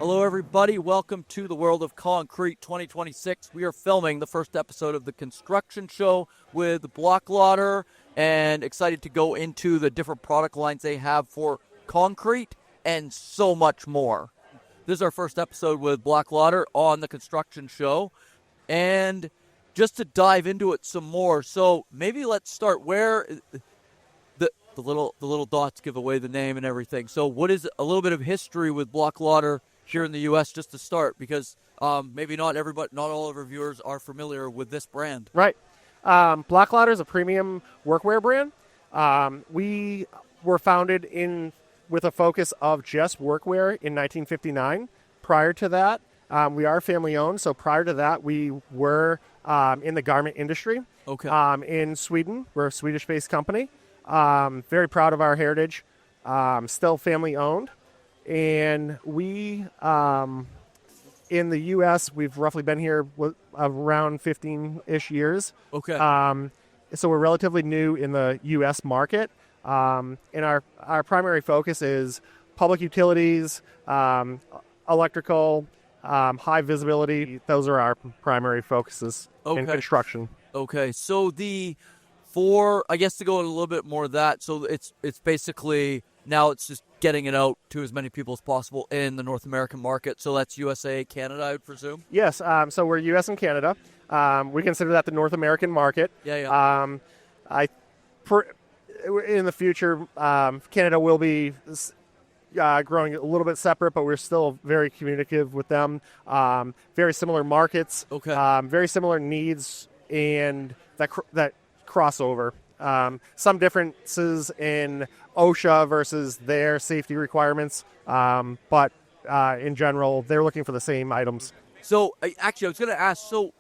Hello, everybody. Welcome to the World of Concrete 2026. We are filming the first episode of the construction show with Blaklader and excited to go into the different product lines they have for concrete and so much more. This is our first episode with Blaklader on the construction show. And just to dive into it some more, so maybe let's start where the little dots give away the name and everything. So what is a little bit of history with Blaklader here in the U.S. just to start, because maybe not all of our viewers are familiar with this brand. Right. Blaklader is a premium workwear brand. We were founded with a focus of just workwear in 1959. Prior to that, we are family owned. So prior to that, we were in the garment industry. Okay. In Sweden, we're a Swedish-based company. Very proud of our heritage. Still family owned. And we, in the U.S., we've roughly been here around 15-ish years. Okay. So we're relatively new in the U.S. market. And our primary focus is public utilities, electrical, high visibility. Those are our primary focuses in construction. Okay. So I guess to go in a little bit more of that, so it's basically now it's just getting it out to as many people as possible in the North American market. So that's USA, Canada, I would presume? Yes. So we're U.S. and Canada. We consider that the North American market. Yeah. In the future, Canada will be growing a little bit separate, but we're still very communicative with them. Very similar markets. Okay. Very similar needs, and that crossover. Some differences in OSHA versus their safety requirements, but in general, they're looking for the same items. So, actually, I was going to ask, so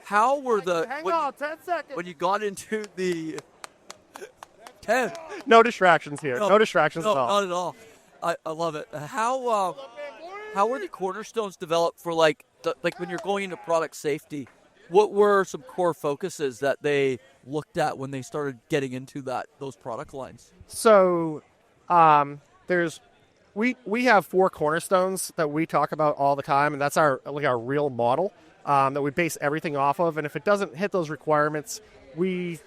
how were Hang on, 10 seconds. when you got into the 10? No distractions here. No distractions at all. Not at all. I love it. How were the cornerstones developed for like when you're going into product safety? What were some core focuses that they looked at when they started getting into those product lines? So, we have 4 cornerstones that we talk about all the time, and that's our real model that we base everything off of. And if it doesn't hit those requirements, we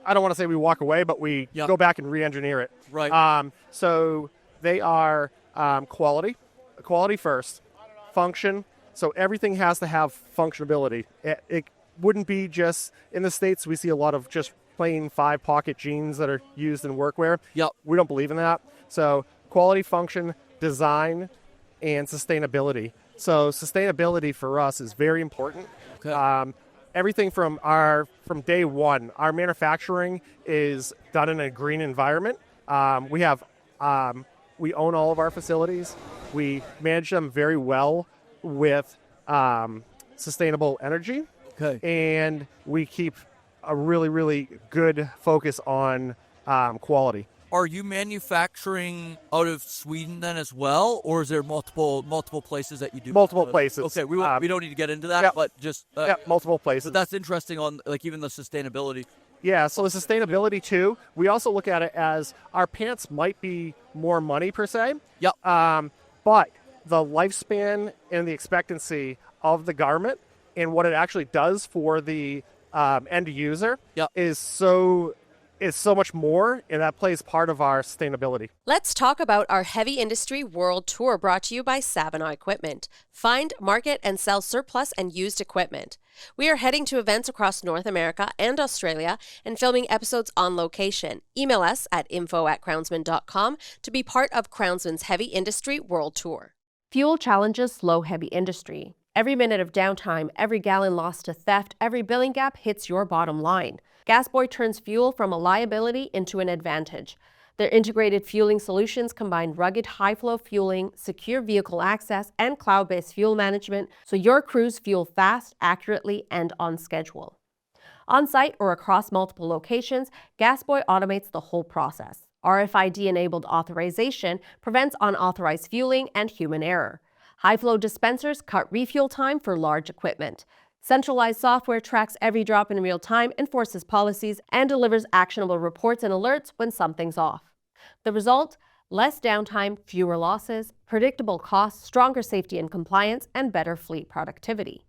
I don't want to say we walk away, but we go back and re-engineer it. Right. So they are quality first, function. So everything has to have functionability. It wouldn't be just, in the States, we see a lot of just plain 5-pocket jeans that are used in workwear. Yep. We don't believe in that. So quality, function, design, and sustainability. So sustainability for us is very important. Okay. Everything from day one, our manufacturing is done in a green environment. We own all of our facilities. We manage them very well with sustainable energy. Okay. And we keep a really, really good focus on quality. Are you manufacturing out of Sweden then as well, or is there multiple places that you do? Multiple places. Okay, we don't need to get into that, but just multiple places. But that's interesting on like even the sustainability. Yeah, so the sustainability too. We also look at it as our pants might be more money per se. Yep. But the lifespan and the expectancy of the garment and what it actually does for the end user is so much more, and that plays part of our sustainability. Let's talk about our heavy industry world tour brought to you by Savanaugh Equipment. Find, market, and sell surplus and used equipment. We are heading to events across North America and Australia and filming episodes on location. Email us at info@crownsman.com to be part of Crownsman's Heavy Industry World Tour. Fuel challenges slow heavy industry. Every minute of downtime, every gallon lost to theft, every billing gap hits your bottom line. Gasboy turns fuel from a liability into an advantage. Their integrated fueling solutions combine rugged high-flow fueling, secure vehicle access, and cloud-based fuel management so your crews fuel fast, accurately, and on schedule. On-site or across multiple locations, Gasboy automates the whole process. RFID-enabled authorization prevents unauthorized fueling and human error. High-flow dispensers cut refuel time for large equipment. Centralized software tracks every drop in real time, enforces policies, and delivers actionable reports and alerts when something's off. The result? Less downtime, fewer losses, predictable costs, stronger safety and compliance, and better fleet productivity.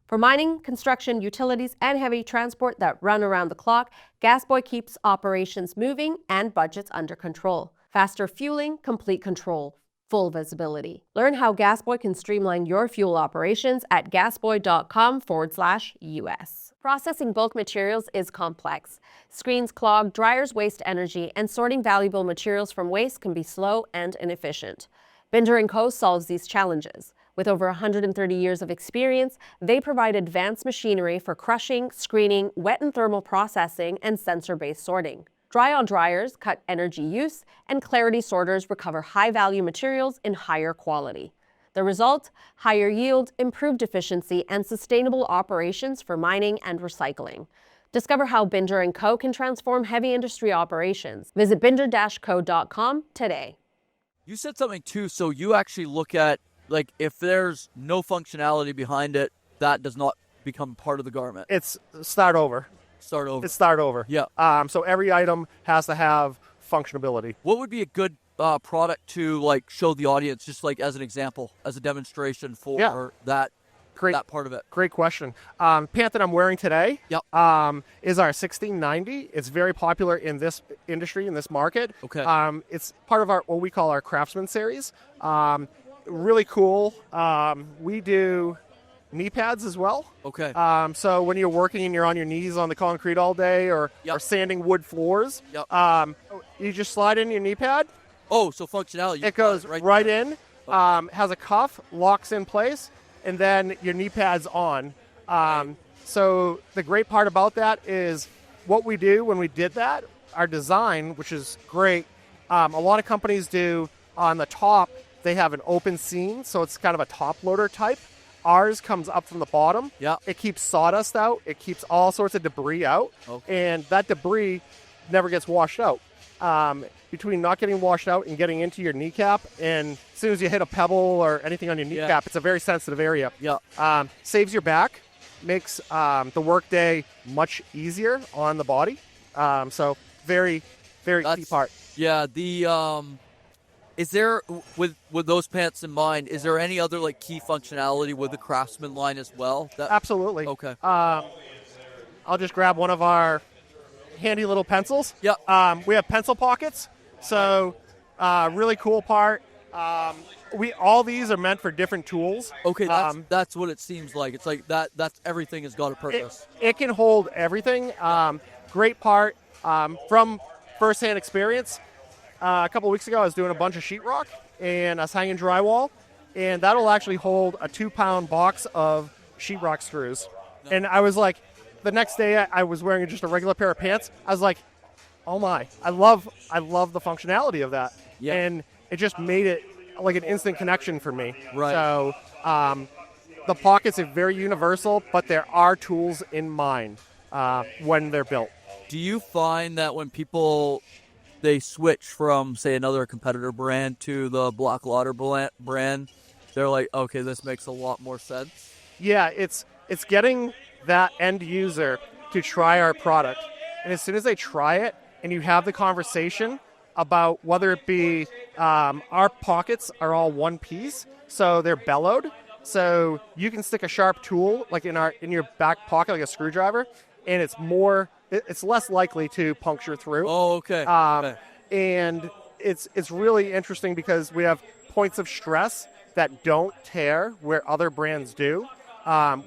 For mining, construction, utilities, and heavy transport that run around the clock, Gasboy keeps operations moving and budgets under control. Faster fueling, complete control, full visibility. Learn how Gasboy can streamline your fuel operations at gasboy.com/US. Processing bulk materials is complex. Screens clog, dryers waste energy, and sorting valuable materials from waste can be slow and inefficient. Binder & Co. solves these challenges. With over 130 years of experience, they provide advanced machinery for crushing, screening, wet and thermal processing, and sensor-based sorting. Dry-on dryers cut energy use, and Clarity sorters recover high-value materials in higher quality. The result? Higher yield, improved efficiency, and sustainable operations for mining and recycling. Discover how Binder & Co. can transform heavy industry operations. Visit binder-co.com today. You said something too, so you actually look at, like, if there's no functionality behind it, that does not become part of the garment. It's start over. Start over. It's start over. Yeah. So every item has to have functionality. What would be a good product to, like, show the audience, just like as an example, as a demonstration for that part of it? Great question. Pant that I'm wearing today is our 1690. It's very popular in this industry, in this market. Okay. It's part of our what we call our Craftsman series. Really cool. We do knee pads as well. Okay. So when you're working and you're on your knees on the concrete all day or sanding wood floors, you just slide in your knee pad. Oh, so functionality. It goes right in, has a cuff, locks in place, and then your knee pad's on. So the great part about that is what we do when we did that, our design, which is great. A lot of companies do on the top, they have an open seam, so it's kind of a top loader type. Ours comes up from the bottom. Yeah. It keeps sawdust out. It keeps all sorts of debris out. Okay. And that debris never gets washed out. Between not getting washed out and getting into your kneecap, and as soon as you hit a pebble or anything on your kneecap, it's a very sensitive area. Yeah. Saves your back, makes the workday much easier on the body. So very, very key part. Yeah. Is there, with those pants in mind, is there any other, like, key functionality with the Craftsman line as well? Absolutely. Okay. I'll just grab one of our handy little pencils. Yeah. We have pencil pockets, so really cool part. All these are meant for different tools. Okay, that's what it seems like. It's like that's everything has got a purpose. It can hold everything. Great part from firsthand experience. A couple of weeks ago, I was doing a bunch of sheetrock, and I was hanging drywall, and that'll actually hold a 2-pound box of sheetrock screws. No. And I was like, the next day, I was wearing just a regular pair of pants. I was like, oh my, I love the functionality of that. Yeah. And it just made it like an instant connection for me. Right. So the pockets are very universal, but there are tools in mind when they're built. Do you find that when people they switch from, say, another competitor brand to the Blaklader brand, they're like, okay, this makes a lot more sense? Yeah, it's getting that end user to try our product. And as soon as they try it and you have the conversation about whether it be our pockets are all one piece, so they're bellowed. So you can stick a sharp tool like in your back pocket, like a screwdriver, and it's less likely to puncture through. Oh, okay. And it's really interesting because we have points of stress that don't tear where other brands do.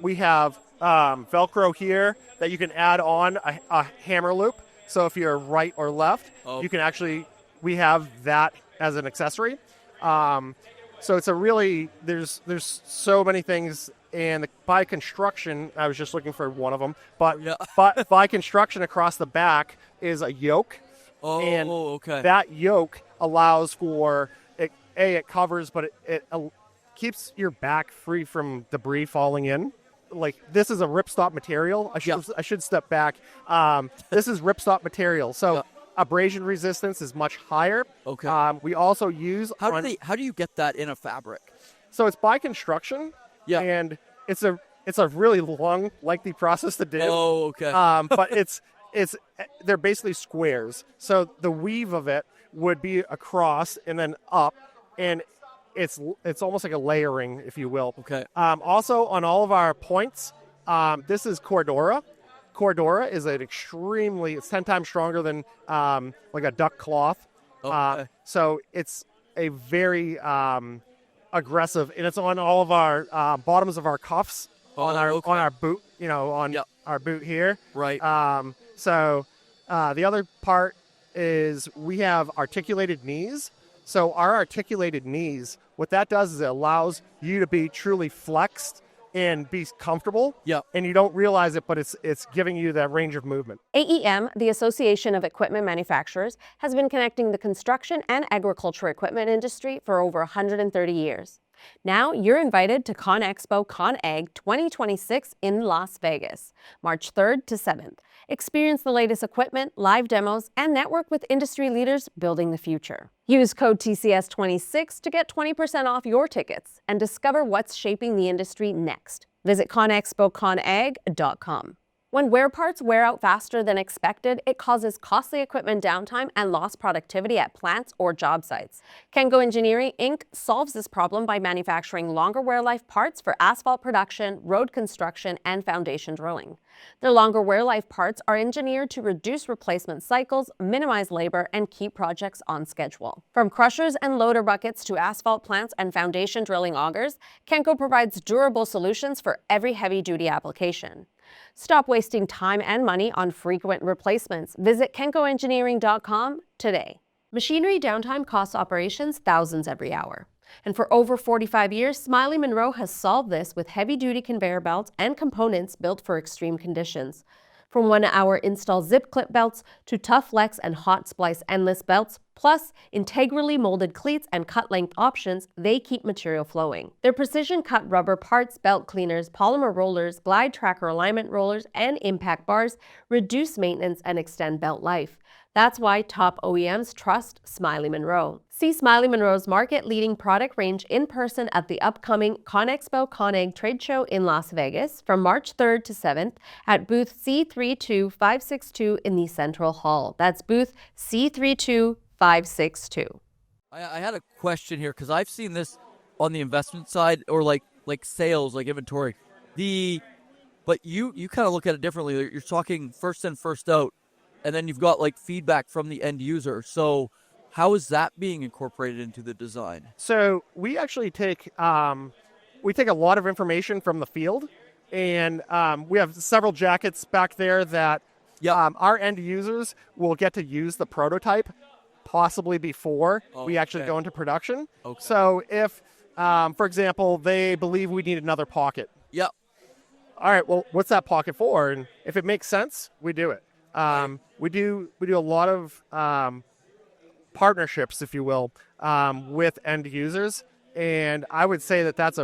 We have Velcro here that you can add on a hammer loop. So if you're right or left, you can we have that as an accessory. So it's there's so many things. And by construction, I was just looking for one of them, but by construction across the back is a yoke. Oh, and okay. That yoke allows for it covers, but it keeps your back free from debris falling in. Like, this is a ripstop material. I should step back. This is ripstop material, so abrasion resistance is much higher. Okay. We also use how do you get that in a fabric? So it's by construction. Yeah. And it's a really long, lengthy process to do. Oh, okay. But they're basically squares. So the weave of it, would be across and then up, and it's almost like a layering, if you will. Okay. Also, on all of our points, this is Cordura. Cordura is it's 10 times stronger than like a duck cloth. Okay. So it's a very aggressive, and it's on all of our bottoms of our cuffs on our boot, our boot here. Right. So the other part is we have articulated knees. So our articulated knees, what that does is it allows you to be truly flexed and be comfortable. Yeah. And you don't realize it, but it's giving you that range of movement. AEM, the Association of Equipment Manufacturers, has been connecting the construction and agriculture equipment industry for over 130 years. Now you're invited to CONEXPO ConAg 2026 in Las Vegas, March 3rd to 7th. Experience the latest equipment, live demos, and network with industry leaders building the future. Use code TCS26 to get 20% off your tickets and discover what's shaping the industry next. Visit CONEXPOConAg.com. When wear parts wear out faster than expected, it causes costly equipment downtime and lost productivity at plants or job sites. Kenko Engineering, Inc. solves this problem by manufacturing longer wear life parts for asphalt production, road construction, and foundation drilling. Their longer wear life parts are engineered to reduce replacement cycles, minimize labor, and keep projects on schedule. From crushers and loader buckets to asphalt plants and foundation drilling augers, Kenko provides durable solutions for every heavy-duty application. Stop wasting time and money on frequent replacements. Visit kenkoengineering.com today. Machinery downtime costs operations thousands every hour. And for over 45 years, Smiley Monroe has solved this with heavy-duty conveyor belts and components built for extreme conditions. From 1-hour install zip clip belts to tough flex and hot splice endless belts, plus integrally molded cleats and cut length options, they keep material flowing. Their precision cut rubber parts, belt cleaners, polymer rollers, glide tracker alignment rollers, and impact bars reduce maintenance and extend belt life. That's why top OEMs trust Smiley Monroe. See Smiley Monroe's market-leading product range in person at the upcoming CONEXPO ConAg trade show in Las Vegas from March 3rd to 7th at booth C32562 in the Central Hall. That's booth C32562. I had a question here because I've seen this on the investment side or like sales, like inventory. But you kind of look at it differently. You're talking first in, first out. And then you've got like feedback from the end user. So how is that being incorporated into the design? So we actually take a lot of information from the field, and we have several jackets back there that our end users will get to use the prototype possibly before we actually go into production. Okay. So if, for example, they believe we need another pocket. Yep. All right, well, what's that pocket for? And if it makes sense, we do it. We do a lot of partnerships, if you will, with end users, and I would say that that's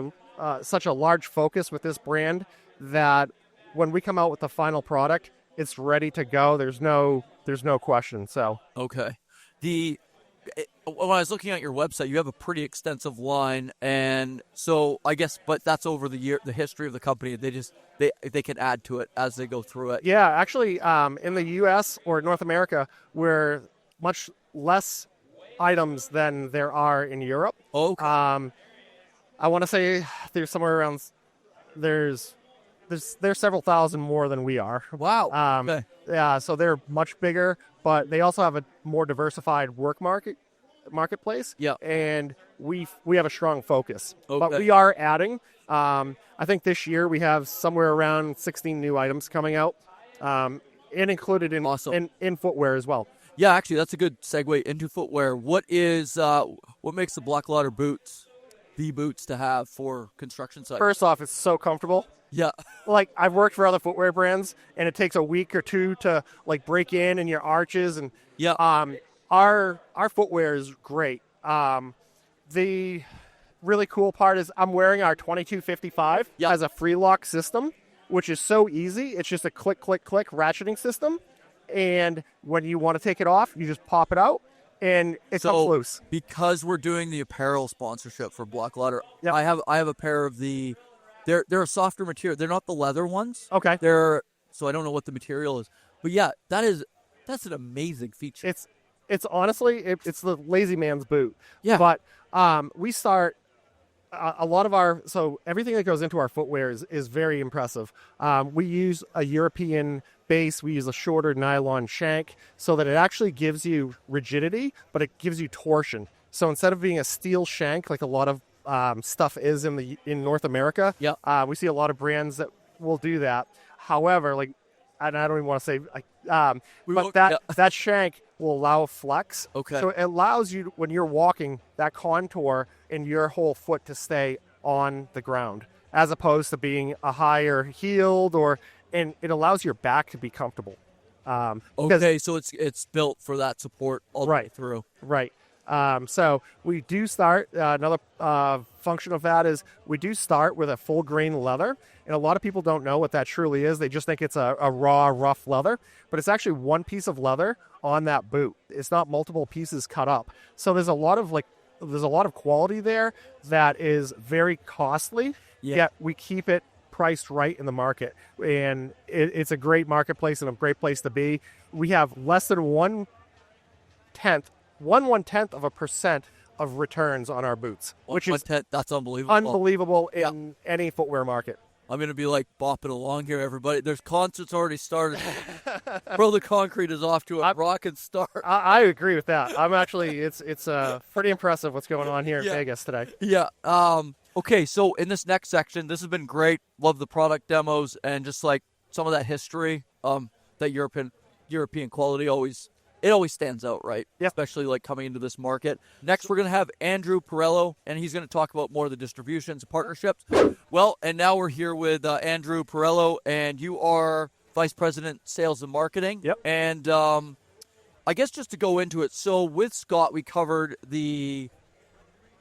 such a large focus with this brand that when we come out with the final product, it's ready to go. There's no question. So okay, when I was looking at your website, you have a pretty extensive line, and so I guess, but that's over the history of the company. They can add to it as they go through it. Yeah, actually, in the U.S. or North America, we're much less items than there are in Europe. Okay. I want to say there's somewhere around there's several thousand more than we are. Wow. Okay. Yeah, so they're much bigger, but they also have a more diversified marketplace. Yeah. And we have a strong focus. Okay. But we are adding. I think this year we have somewhere around 16 new items coming out, and included in awesome. in footwear as well. Yeah, actually, that's a good segue into footwear. What makes the Blaklader boots the boots to have for construction sites? First off, it's so comfortable. Yeah. Like, I've worked for other footwear brands, and it takes a week or two to like break in your arches, and our footwear is great. The really cool part is I'm wearing our 2255 as a free lock system, which is so easy. It's just a click, click, click ratcheting system. And when you want to take it off, you just pop it out, and it comes loose. Because we're doing the apparel sponsorship for Blaklader, I have a pair of the. They're a softer material. They're not the leather ones. Okay. So I don't know what the material is, but yeah, that's an amazing feature. It's honestly, it's the lazy man's boot. Yeah. But we start a lot of so everything that goes into our footwear is very impressive. We use a European base. We use a shorter nylon shank so that it actually gives you rigidity, but it gives you torsion. So instead of being a steel shank like a lot of stuff is in North America, we see a lot of brands that will do that. However, and I don't even want to say, that shank will allow a flex. Okay. So it allows you, when you're walking, that contour in your whole foot to stay on the ground, as opposed to being a higher heeled, and it allows your back to be comfortable. Okay, so it's built for that support all the way through. Right. So we do start, another function of that is we do start with a full grain leather. And a lot of people don't know what that truly is. They just think it's a raw, rough leather. But it's actually one piece of leather on that boot. It's not multiple pieces cut up. So there's a lot of quality there that is very costly, yet we keep it priced right in the market. And it's a great marketplace and a great place to be. We have less than 1/10 of a percent of returns on our boots, which is that's unbelievable. Unbelievable in any footwear market. I'm going to be bopping along here, everybody. There's concerts already started. Bro, the concrete is off to a rocket start. I agree with that. I'm actually, it's pretty impressive what's going on here in Vegas today. Yeah. Okay, so in this next section, this has been great. Love the product demos and just some of that history. That European quality always stands out, right? Yeah. Especially coming into this market. Next, we're going to have Andrew Perillo, and he's going to talk about more of the distributions and partnerships. Well, and now we're here with Andrew Perillo, and you are Vice President, Sales and Marketing. Yep. And I guess just to go into it, so with Scott, we covered the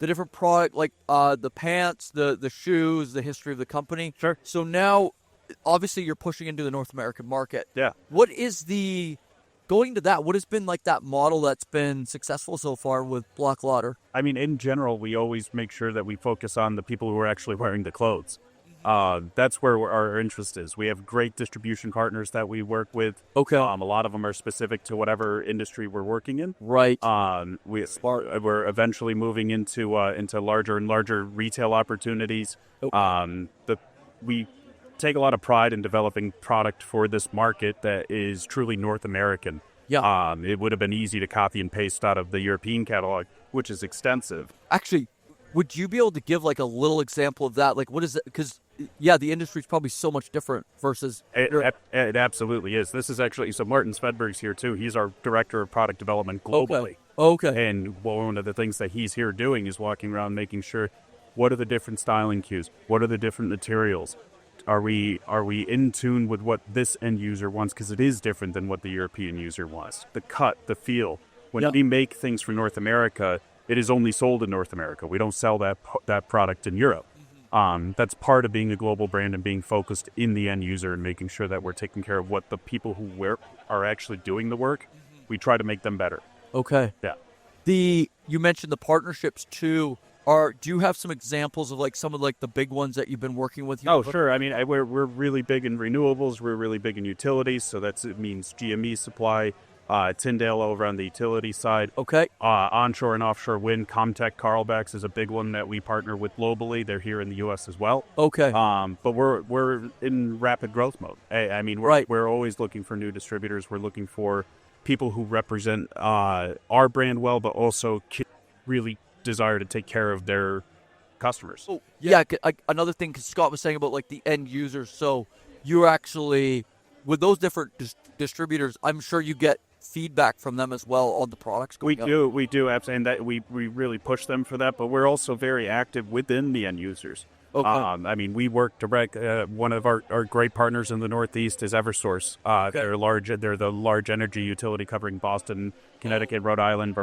different product, the pants, the shoes, the history of the company. Sure. So now, obviously, you're pushing into the North American market. Yeah. What is going to that, what has been that model that's been successful so far with Blaklader? I mean, in general, we always make sure that we focus on the people who are actually wearing the clothes. That's where our interest is. We have great distribution partners that we work with. Okay. A lot of them are specific to whatever industry we're working in. Right. We're eventually moving into larger and larger retail opportunities. Okay. We take a lot of pride in developing product for this market that is truly North American. Yeah. It would have been easy to copy and paste out of the European catalog, which is extensive. Actually, would you be able to give a little example of that? What is it? Because, the industry is probably so much different versus... It absolutely is. This is actually... So Martin Svedberg's here, too. He's our Director of Product Development globally. Okay. And one of the things that he's here doing is walking around making sure, what are the different styling cues? What are the different materials? Are we in tune with what this end user wants? Because it is different than what the European user wants. The cut, the feel. When we make things for North America, it is only sold in North America. We don't sell that product in Europe. That's part of being a global brand and being focused in the end user and making sure that we're taking care of what the people who are actually doing the work. We try to make them better. Okay. Yeah. You mentioned the partnerships too. Do you have some examples of some of the big ones that you've been working with? Sure. I mean, we're really big in renewables. We're really big in utilities. So it means GME supply, Tyndale over on the utility side. Okay. Onshore and offshore wind. Comtech Carlbach's is a big one that we partner with globally. They're here in the U.S. as well. Okay. But we're in rapid growth mode. I mean, we're always looking for new distributors. We're looking for people who represent our brand well, but also really desire to take care of their customers. Oh, yeah. Another thing Scott was saying about the end users. So you're actually, with those different distributors, I'm sure you get feedback from them as well on the products going out. We do, absolutely, and that we really push them for that, but we're also very active within the end users. Okay. I mean, we work direct. One of our great partners in the Northeast is Eversource. They're the large energy utility covering Boston, Connecticut, Rhode Island,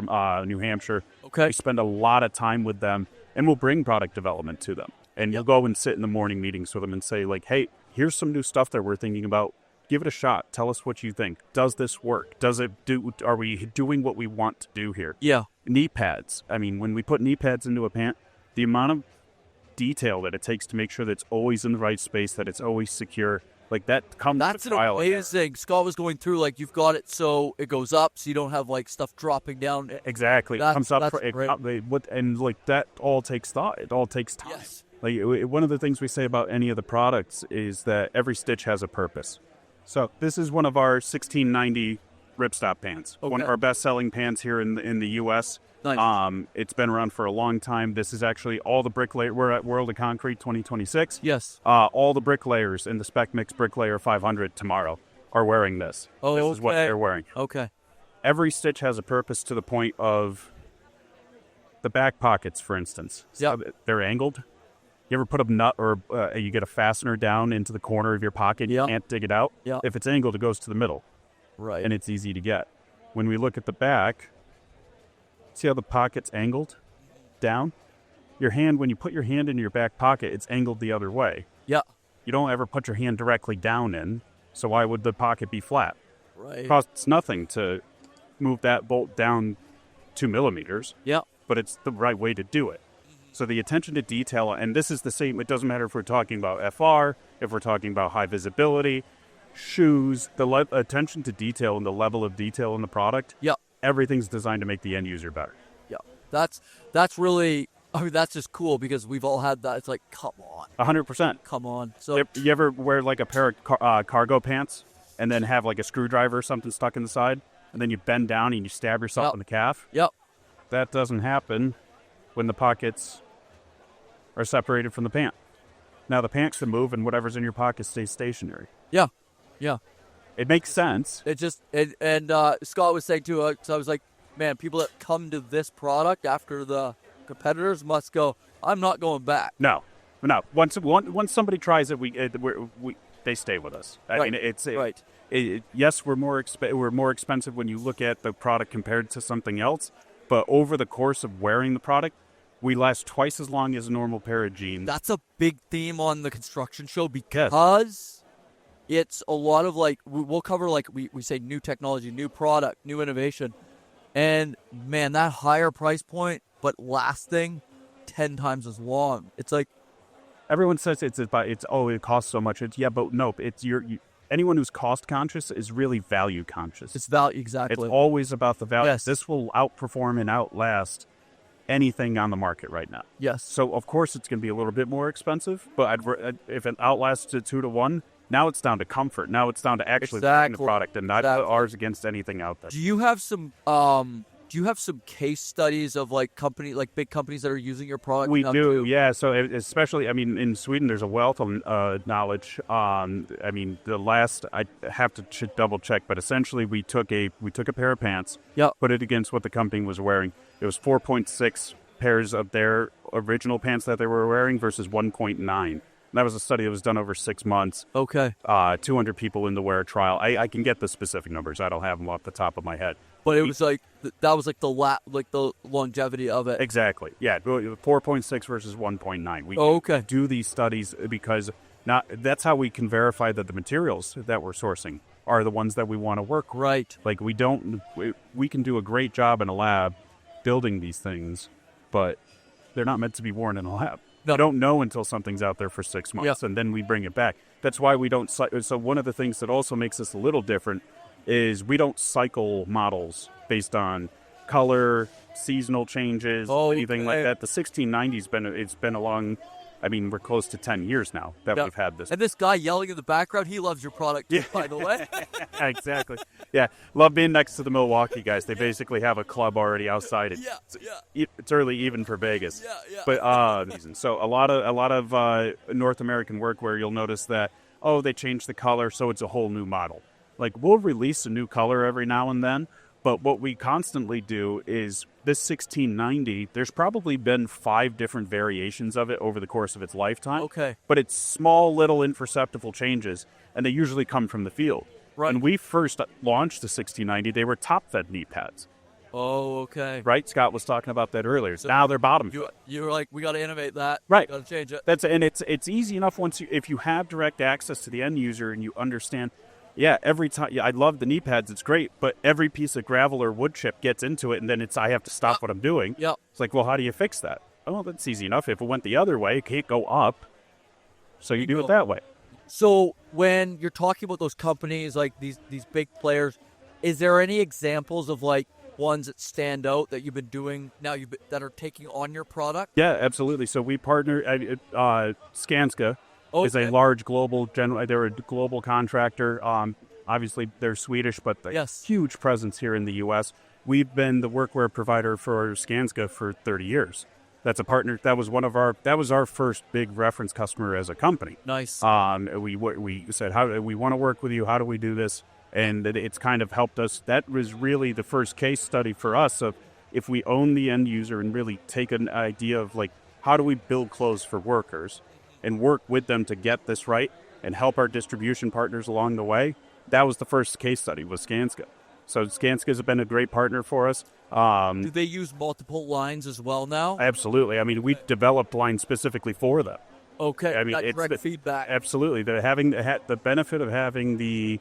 New Hampshire. Okay. We spend a lot of time with them, and we'll bring product development to them. And you'll go and sit in the morning meetings with them and say, hey, here's some new stuff that we're thinking about. Give it a shot. Tell us what you think. Does this work? Are we doing what we want to do here? Yeah. Knee pads. I mean, when we put knee pads into a pant, the amount of detail that it takes to make sure that it's always in the right space, that it's always secure, Like that comes That's with an trial and error. amazing. Scott was going through, like, you've got it so it goes up, so you don't have, like, stuff dropping down. Exactly. It comes up That's for, great. and like that all takes thought. It all takes time. Yes. Like one of the things we say about any of the products is that every stitch has a purpose. So this is one of our 1690 ripstop pants. One of Okay. our best-selling pants here in the U.S. Nice. It's been around for a long time. This is actually all the bricklayer. We're at World of Concrete 2026. Yes. All the bricklayers in the Spec Mix Bricklayer 500 tomorrow are wearing this. Oh, This is what okay. they're wearing. Okay. Every stitch has a purpose to the point of the back pockets, for instance. Yep. So they're angled. You ever put a nut or you get a fastener down into the corner of your pocket, Yeah. you can't dig it out? Yeah. If it's angled, it goes to the middle, Right. and it's easy to get. When we look at the back, see how the pocket's angled down? Your hand, when you put your hand in your back pocket, it's angled the other way. Yeah. You don't ever put your hand directly down in, so why would the pocket be flat? Right. It costs nothing to move that bolt down 2 millimeters, Yeah. but it's the right way to do it. So the attention to detail, and this is the same, it doesn't matter if we're talking about FR, if we're talking about high visibility, shoes, the attention to detail and the level of detail in the product, Yeah. everything's designed to make the end user better. Yeah. That's really, I mean, that's just cool because we've all had that. It's like, come on. 100%. Come on. So, You ever wear like a pair of cargo pants and then have like a screwdriver or something stuck in the side, and then you bend down and you stab yourself Yep. in the calf? yep. That doesn't happen when the pockets are separated from the pant. Now the pant can move and whatever's in your pocket stays stationary. Yeah. Yeah. It makes sense. It just, and Scott was saying too, so I was like, man, people that come to this product after the competitors must go, I'm not going back. No. Once somebody tries it, they stay with us. I Right. mean, it's Right. yes, we're more expensive when you look at the product compared to something else, but over the course of wearing the product, we last twice as long as a normal pair of jeans. That's a big theme on the construction show because it's a lot of like, we'll cover like, we say new technology, new product, new innovation. And man, that higher price point, but lasting 10 times as long. It's like, Everyone says it costs so much. But nope. It's anyone who's cost conscious is really value conscious. it's value, exactly. It's always about the value. Yes. This will outperform and outlast anything on the market right now. Yes. So of course it's going to be a little bit more expensive, but if it outlasts to 2 to 1, now it's down to comfort. Now it's down to actually wearing the Exactly. product, and not put Exactly. ours against anything out there. Do you have some case studies of like big companies that are using your product? We now do, too? yeah. So especially, I mean, in Sweden, there's a wealth of knowledge. I mean, the last I have to double check, but essentially, we took a pair of pants, Yep. put it against what the company was wearing. It was 4.6 pairs of their original pants that they were wearing versus 1.9. That was a study that was done over 6 months. Okay. 200 people in the wear trial. I can get the specific numbers. I don't have them off the top of my head. But it was like that was like the longevity of it. Exactly. Yeah, 4.6 versus 1.9. We Okay. do these studies because that's how we can verify that the materials that we're sourcing are the ones that we want to work with. Right. Like we can do a great job in a lab building these things, but they're not meant to be worn in a lab. No. You don't know until something's out there for 6 months, Yeah. and then we bring it back. That's why we don't. So one of the things that also makes us a little different is we don't cycle models based on color, seasonal changes, anything like okay. that. The 1690's been along. I mean, we're close to 10 years now that Yeah. we've had this. And this guy yelling in the background, he loves your product too, by the way. Exactly. Yeah, love being next to the Milwaukee guys. They basically have a club already outside. It's early even for Vegas. Yeah. But so a lot of North American workwear, you'll notice that they changed the color, so it's a whole new model. Like we'll release a new color every now and then, but what we constantly do is this 1690. There's probably been 5 different variations of it over the course of its lifetime. Okay. But it's small, little, imperceptible changes, and they usually come from the field. Right. When we first launched the 1690, they were top-fed knee pads, Oh, okay. right? Scott was talking about that earlier. So now they're bottom. You were like, we got to innovate that. Right. Got to change it. It's easy enough if you have direct access to the end user and you understand. Yeah, every time I love the knee pads, it's great, but every piece of gravel or wood chip gets into it, and then I have to stop what I'm doing. Yep. It's like, well, how do you fix that? Oh, that's easy enough. If it went the other way, it can't go up, so you do it that way. So when you're talking about those companies, like these big players, is there any examples of like ones that stand out that you've been doing now that are taking on your product? Yeah, absolutely. So we partner. Skanska is a large global they're a global contractor. Obviously, they're Swedish, but they have huge presence here in the U.S. We've been the workwear provider for Skanska for 30 years. That's a partner. That was our first big reference customer as a company. Nice. We said, we want to work with you. How do we do this? And it's kind of helped us. That was really the first case study for us of if we own the end user and really take an idea of like, how do we build clothes for workers and work with them to get this right and help our distribution partners along the way. That was the first case study was Skanska. So Skanska has been a great partner for us. Do they use multiple lines as well now? Absolutely. I mean, we developed lines specifically for them. Okay. I mean, it's direct feedback. Absolutely. The benefit of having the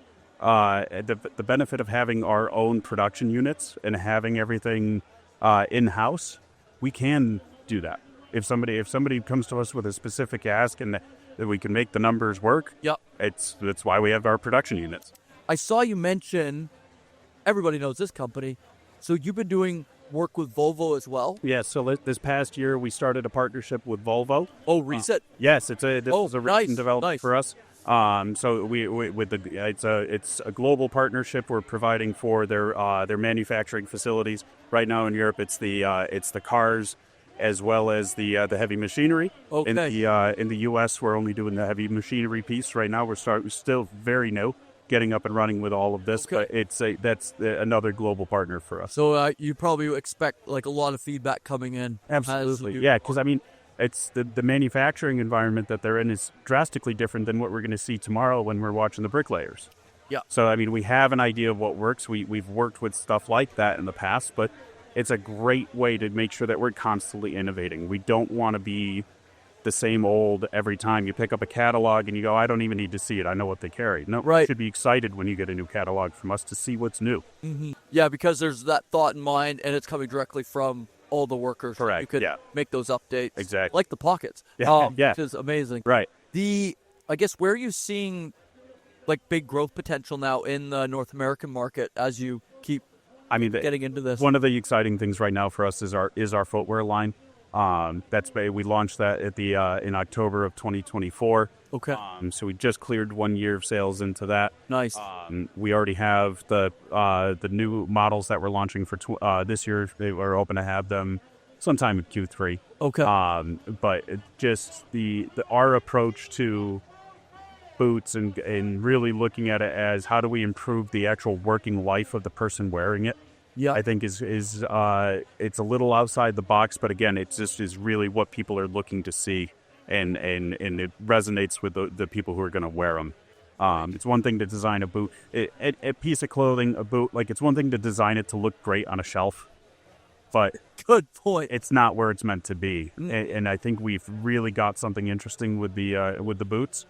benefit of having our own production units and having everything in-house, we can do that. If somebody comes to us with a specific ask and that we can make the numbers work, that's why we have our production units. I saw you mention, everybody knows this company, so you've been doing work with Volvo as well? Yeah, so this past year we started a partnership with Volvo. Oh, recent? Yes, this was a recent development for us. So it's a global partnership we're providing for their manufacturing facilities. Right now in Europe, it's the cars as well as the heavy machinery. Okay. In the U.S., we're only doing the heavy machinery piece right now. We're still very new, getting up and running with all of this, but that's another global partner for us. So you probably expect like a lot of feedback coming in. Absolutely, yeah, because I mean, it's the manufacturing environment that they're in is drastically different than what we're going to see tomorrow when we're watching the bricklayers. Yeah. So I mean, we have an idea of what works. We've worked with stuff like that in the past, but it's a great way to make sure that we're constantly innovating. We don't want to be the same old every time you pick up a catalog and you go, I don't even need to see it. I know what they carry. No, right. You should be excited when you get a new catalog from us to see what's new. Mm-hmm. Yeah, because there's that thought in mind, and it's coming directly from all the workers. Correct. You could make those updates. Exactly. Like the pockets. Yeah. Which is amazing. Right. I guess, where are you seeing like big growth potential now in the North American market as you keep getting into this? One of the exciting things right now for us is our footwear line. We launched that at in October of 2024. Okay. So we just cleared 1 year of sales into that. Nice. We already have the new models that we're launching for this year. We're hoping to have them sometime in Q3. Okay. But just our approach to boots and really looking at it as how do we improve the actual working life of the person wearing it. Yeah, I think is it's a little outside the box, but again, it just is really what people are looking to see, and it resonates with the people who are going to wear them. It's one thing to design a boot, a piece of clothing, a boot. Like it's one thing to design it to look great on a shelf, but good point. It's not where it's meant to be, and I think we've really got something interesting with the boots.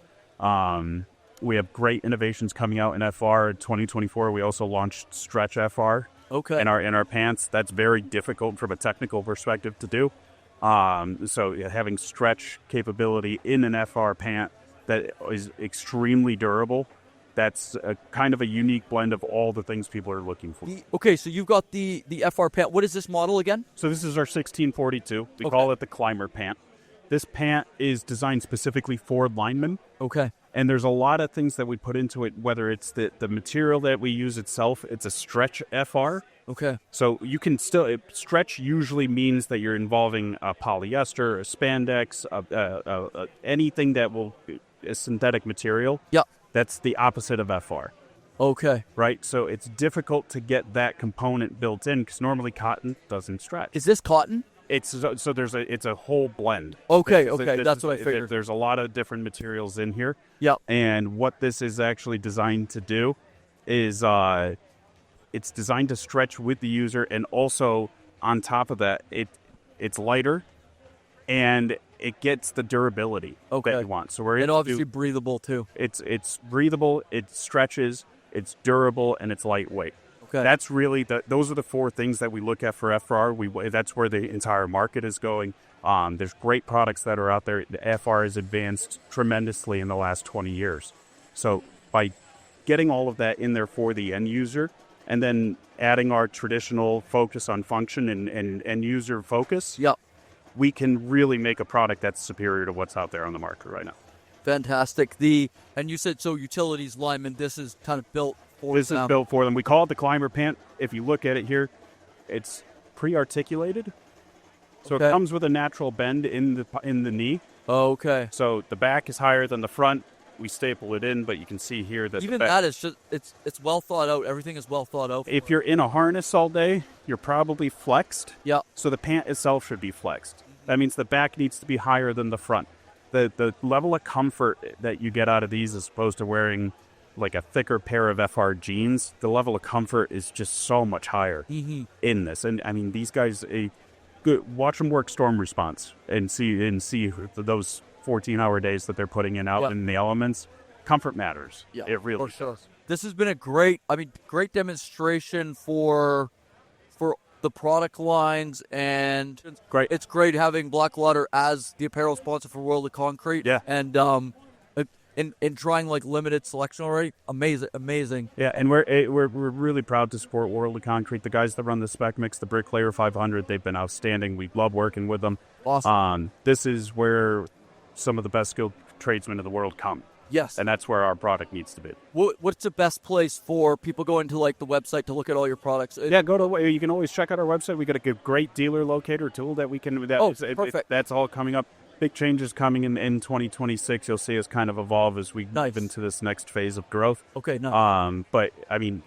We have great innovations coming out in FR 2024. We also launched Stretch FR. Okay. In our pants, that's very difficult from a technical perspective to do. So having stretch capability in an FR pant that is extremely durable, that's a kind of a unique blend of all the things people are looking for. Okay, so you've got the FR pant. What is this model again? So this is our 1642. We call it the climber pant. This pant is designed specifically for linemen. Okay. And there's a lot of things that we put into it, whether it's the material that we use itself, it's a stretch FR. Okay. So you can stretch usually means that you're involving a polyester, a spandex, anything that will, a synthetic material. Yeah. That's the opposite of FR. Okay. Right? So it's difficult to get that component built in because normally cotton doesn't stretch. Is this cotton? It's a whole blend. Okay, that's what I figured. There's a lot of different materials in here. Yep. And what this is actually designed to do is it's designed to stretch with the user, and also on top of that, it's lighter and it gets the durability that you want. So we're obviously breathable too. It's breathable, it stretches, it's durable, and it's lightweight. Okay. That's really those are the four things that we look at for FR. That's where the entire market is going. There's great products that are out there. The FR has advanced tremendously in the last 20 years. So by getting all of that in there for the end user, and then adding our traditional focus on function and end user focus, Yep. we can really make a product that's superior to what's out there on the market right now. Fantastic. And you said so utilities linemen. This is kind of built for This them. is built for them. We call it the climber pant. If you look at it here, it's pre-articulated, so Okay. it comes with a natural bend in the knee. Okay. So the back is higher than the front. We staple it in, but you can see here that Even the back, that is just it's well thought out. Everything is well thought out. if you're in a harness all day, you're probably flexed. Yeah. So the pant itself should be flexed. That means the back needs to be higher than the front. The level of comfort that you get out of these as opposed to wearing like a thicker pair of FR jeans, the level of comfort is just so much higher in this. And I mean, these guys, watch them work storm response and see those 14-hour days that they're putting out in the elements. Comfort matters. Yeah, it really does. This has been a great demonstration for the product lines, and Great. It's great having Blaklader as the apparel sponsor for World of Concrete. Yeah. And in trying like limited selection already, amazing. Yeah, and we're really proud to support World of Concrete. The guys that run the Spec Mix, the Bricklayer 500, they've been outstanding. We love working with them. Awesome. This is where some of the best skilled tradesmen in the world come. Yes. And that's where our product needs to be. What's the best place for people going to like the website to look at all your products? Yeah, you can always check out our website. We got a great dealer locator tool that we can. Perfect. That's all coming up. Big changes coming in 2026. You'll see us kind of evolve as we move into this next phase of growth. Okay, nice. But I mean,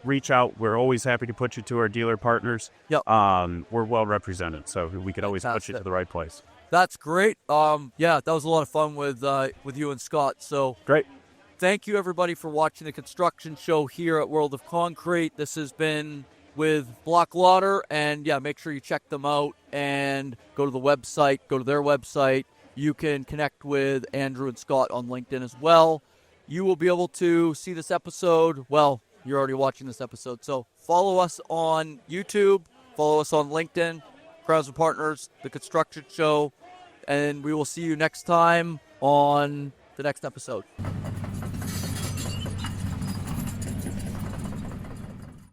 reach out. We're always happy to put you to our dealer partners. Yep. We're well represented, so we could always put you to the right place. That's great. Yeah, that was a lot of fun with you and Scott. So Great. Thank you, everybody, for watching the construction show here at World of Concrete. This has been with Blaklader, and yeah, make sure you check them out and go to the website, go to their website. You can connect with Andrew and Scott on LinkedIn as well. You will be able to see this episode. Well, you're already watching this episode, so follow us on YouTube, follow us on LinkedIn, Crowds and Partners, the construction show, and we will see you next time on the next episode.